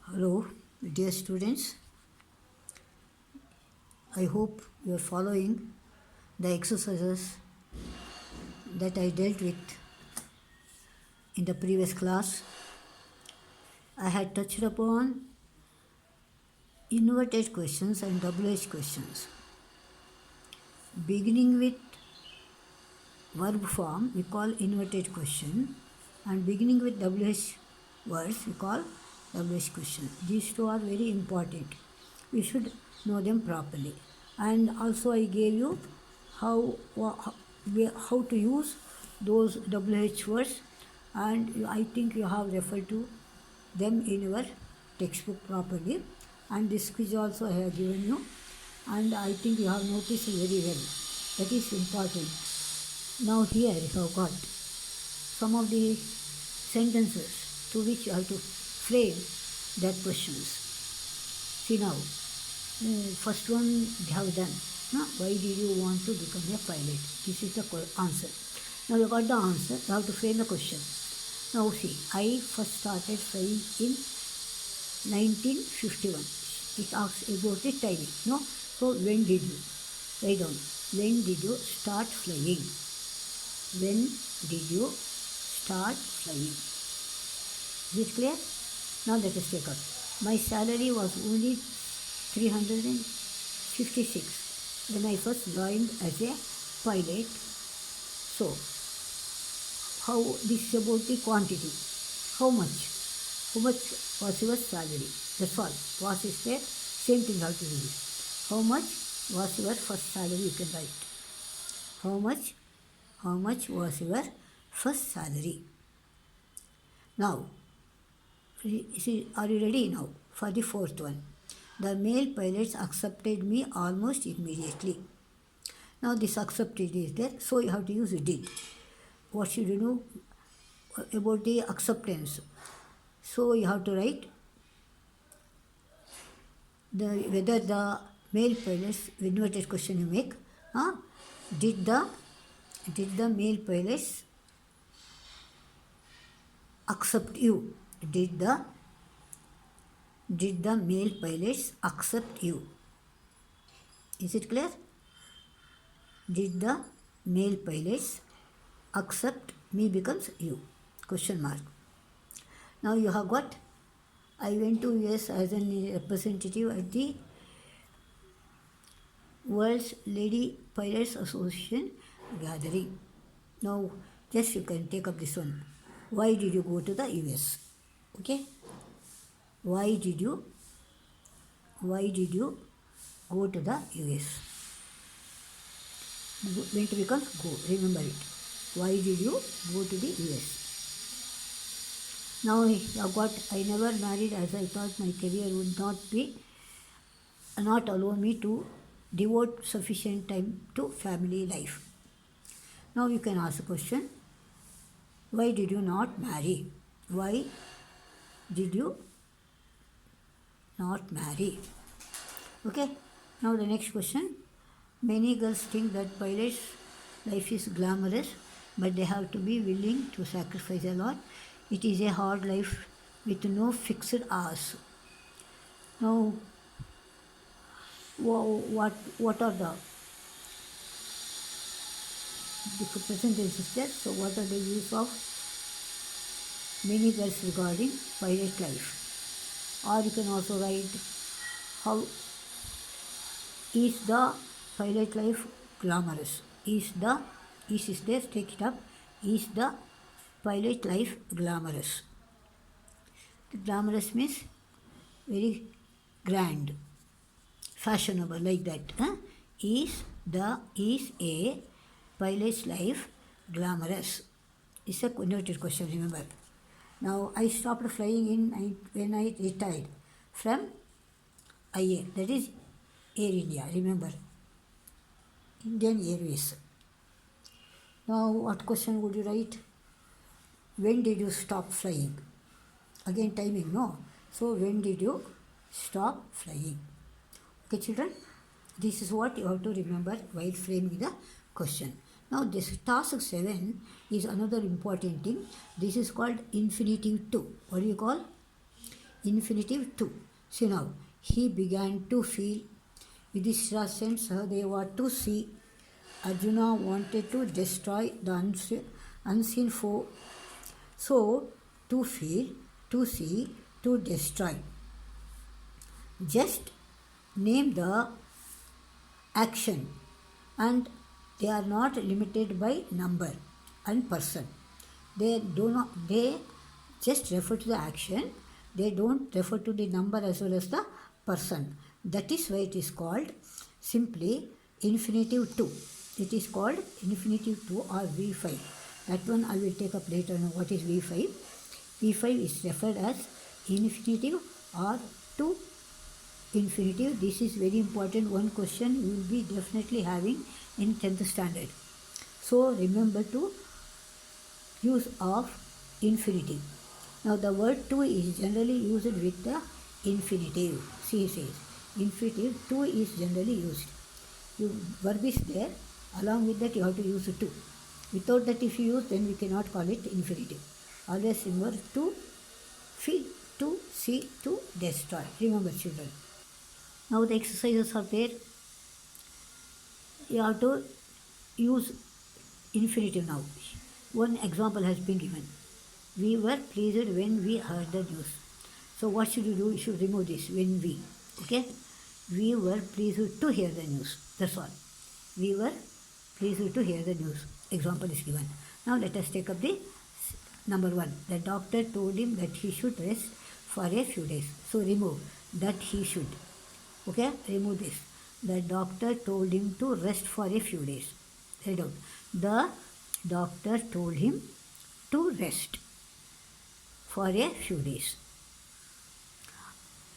Hello, dear students. I hope you are following the exercises that I dealt with in the previous class. I had touched upon inverted questions and WH questions. Beginning with verb form, we call inverted question, and beginning with WH words, we call WH question. These two are very important. We should know them properly. And also I gave you how to use those WH words, and I think you have referred to them in your textbook properly. And this quiz also I have given you, and I think you have noticed very well. That is important. Now here you have got some of the sentences to which you have to frame their questions. See now, first one we have done. Why did you want to become a pilot? This is the answer. Now you got the answer. You have to frame the question. Now see, I first started flying in 1951. It asks about the timing. No? So when did you? Write down. When did you start flying? When did you start flying? Is it clear? Now let us take out. My salary was only 356 when I first joined as a pilot. So, how this is about the quantity. How much? How much was your salary? That's all. Was is the same thing how to do this. How much was your first salary? You can write. How much was your first salary? Now, are you ready now for the fourth one? The male pilots accepted me almost immediately. Now this accepted is there, so you have to use did. What should you know about the acceptance? So you have to write whether the male pilots, inverted question you make, did the male pilots accept you? Did the male pilots accept you? Is it clear? Did the male pilots accept me becomes you? Question mark. Now you have got, I went to US as a representative at the World's Lady Pilots Association gathering. Now just you can take up this one. Why did you go to the US? Okay? Why did you go to the US? When to become go, remember it. Why did you go to the US? Now I got, I never married as I thought my career would not allow me to devote sufficient time to family life. Now you can ask a question. Why did you not marry? Why did you not marry? Okay. Now the next question. Many girls think that pilot's life is glamorous, but they have to be willing to sacrifice a lot. It is a hard life with no fixed hours. Now, what are the present tenses there? So what are the views of many girls regarding pilot life? Or you can also write, how is the pilot life glamorous? Is there, take it up. Is the pilot life glamorous? The glamorous means very grand, fashionable, like that. Is a pilot's life glamorous? It's a connoted question, remember. Now I stopped flying when I retired from IA, that is Air India, remember. Indian Airways. Now what question would you write? When did you stop flying? Again timing, no? So when did you stop flying? Okay children, this is what you have to remember while framing the question. Now this task 7 is another important thing. This is called infinitive to. What do you call? infinitive to. See now, he began to feel. Yudhishthira sent Sahadeva to see. Arjuna wanted to destroy the unseen foe. So, to feel, to see, to destroy. Just name the action, and they are not limited by number and person. They just refer to the action. They don't refer to the number as well as the person. That is why it is called simply infinitive to. It is called infinitive to or V5. That one I will take up later on. What is V5? V5 is referred as infinitive or to infinitive. This is very important. One question you will be definitely having in 10th standard. So remember to use of infinitive. Now the word to is generally used with the infinitive. See, it says infinitive to is generally used. Your verb is there, along with that you have to use to. Without that if you use, then we cannot call it infinitive. Always remember to feel, to see, to destroy. Remember, children. Now the exercises are there. You have to use infinitive now. One example has been given. We were pleased when we heard the news. So what should you do? You should remove this when we. Okay? We were pleased to hear the news. That's all. We were pleased to hear the news. Example is given. Now let us take up the number 1. The doctor told him that he should rest for a few days. So remove that he should. Okay? Remove this. The doctor told him to rest for a few days. Write out. The doctor told him to rest for a few days.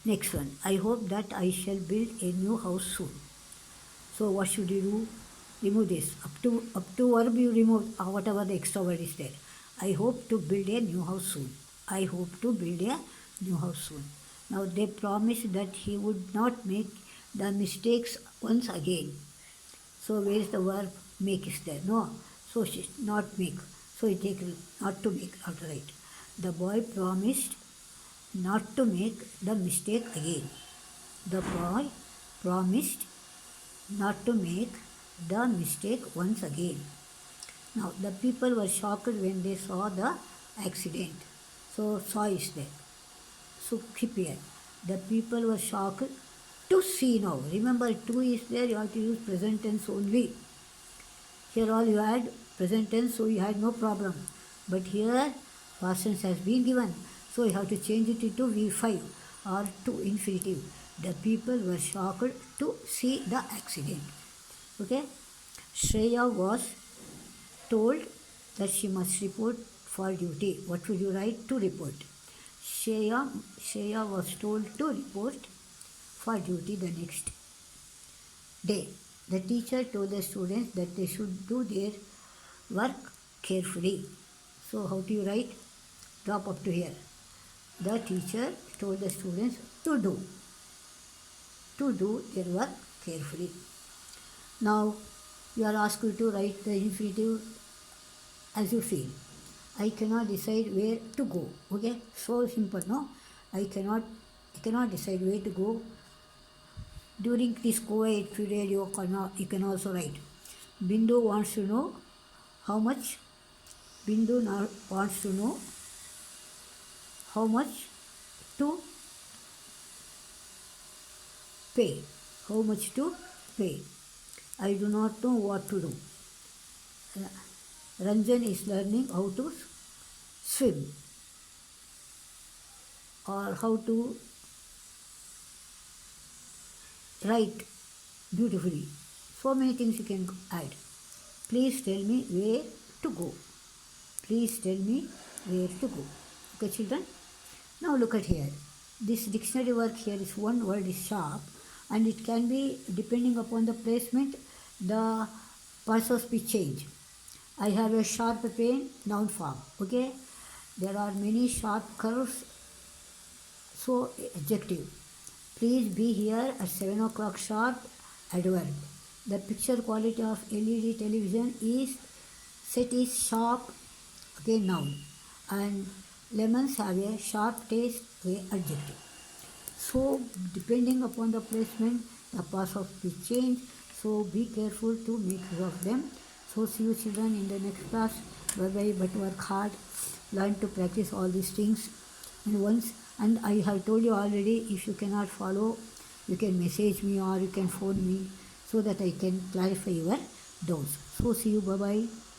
Next one. I hope that I shall build a new house soon. So what should you do? Remove this. Up to verb you remove whatever the extra word is there. I hope to build a new house soon. I hope to build a new house soon. Now they promised that he would not make the mistakes once again. So where is the verb make is there? No. So not make. So you take not to make outright. The boy promised not to make the mistake again. The boy promised not to make the mistake once again. Now the people were shocked when they saw the accident. So saw is there. So keep here. The people were shocked to see now. Remember, to is there, you have to use present tense only. Here all you had present tense, so you had no problem. But here past tense has been given. So you have to change it into V5 or to infinitive. The people were shocked to see the accident. Okay? Shreya was told that she must report for duty. What will you write? To report. Shreya was told to report for duty the next day. The teacher told the students that they should do their work carefully. So how do you write? Drop up to here. The teacher told the students to do their work carefully. Now you are asked to write the infinitive as you feel. I cannot decide where to go. Okay, so simple, no? I cannot decide where to go. During this quiet period, you can also write. Bindu wants to know how much. Bindu now wants to know how much to pay. How much to pay. I do not know what to do. Ranjan is learning how to swim or how to write beautifully. So many things you can add. Please tell me where to go. Please tell me where to go. Okay, children? Now look at here. This dictionary work here is one word is sharp, and it can be, depending upon the placement, the parts of speech change. I have a sharp pain, noun form. Okay? There are many sharp curves, so adjective. Please be here at 7 o'clock sharp, adverb. The picture quality of LED television is set is sharp, okay, noun. And lemons have a sharp taste, a adjective. So depending upon the placement, the pass of speech change. So be careful to make use of them. So see you children in the next class. Bye bye, but work hard. Learn to practice all these things. And I have told you already, if you cannot follow, you can message me or you can phone me so that I can clarify your doubts. So see you, bye bye.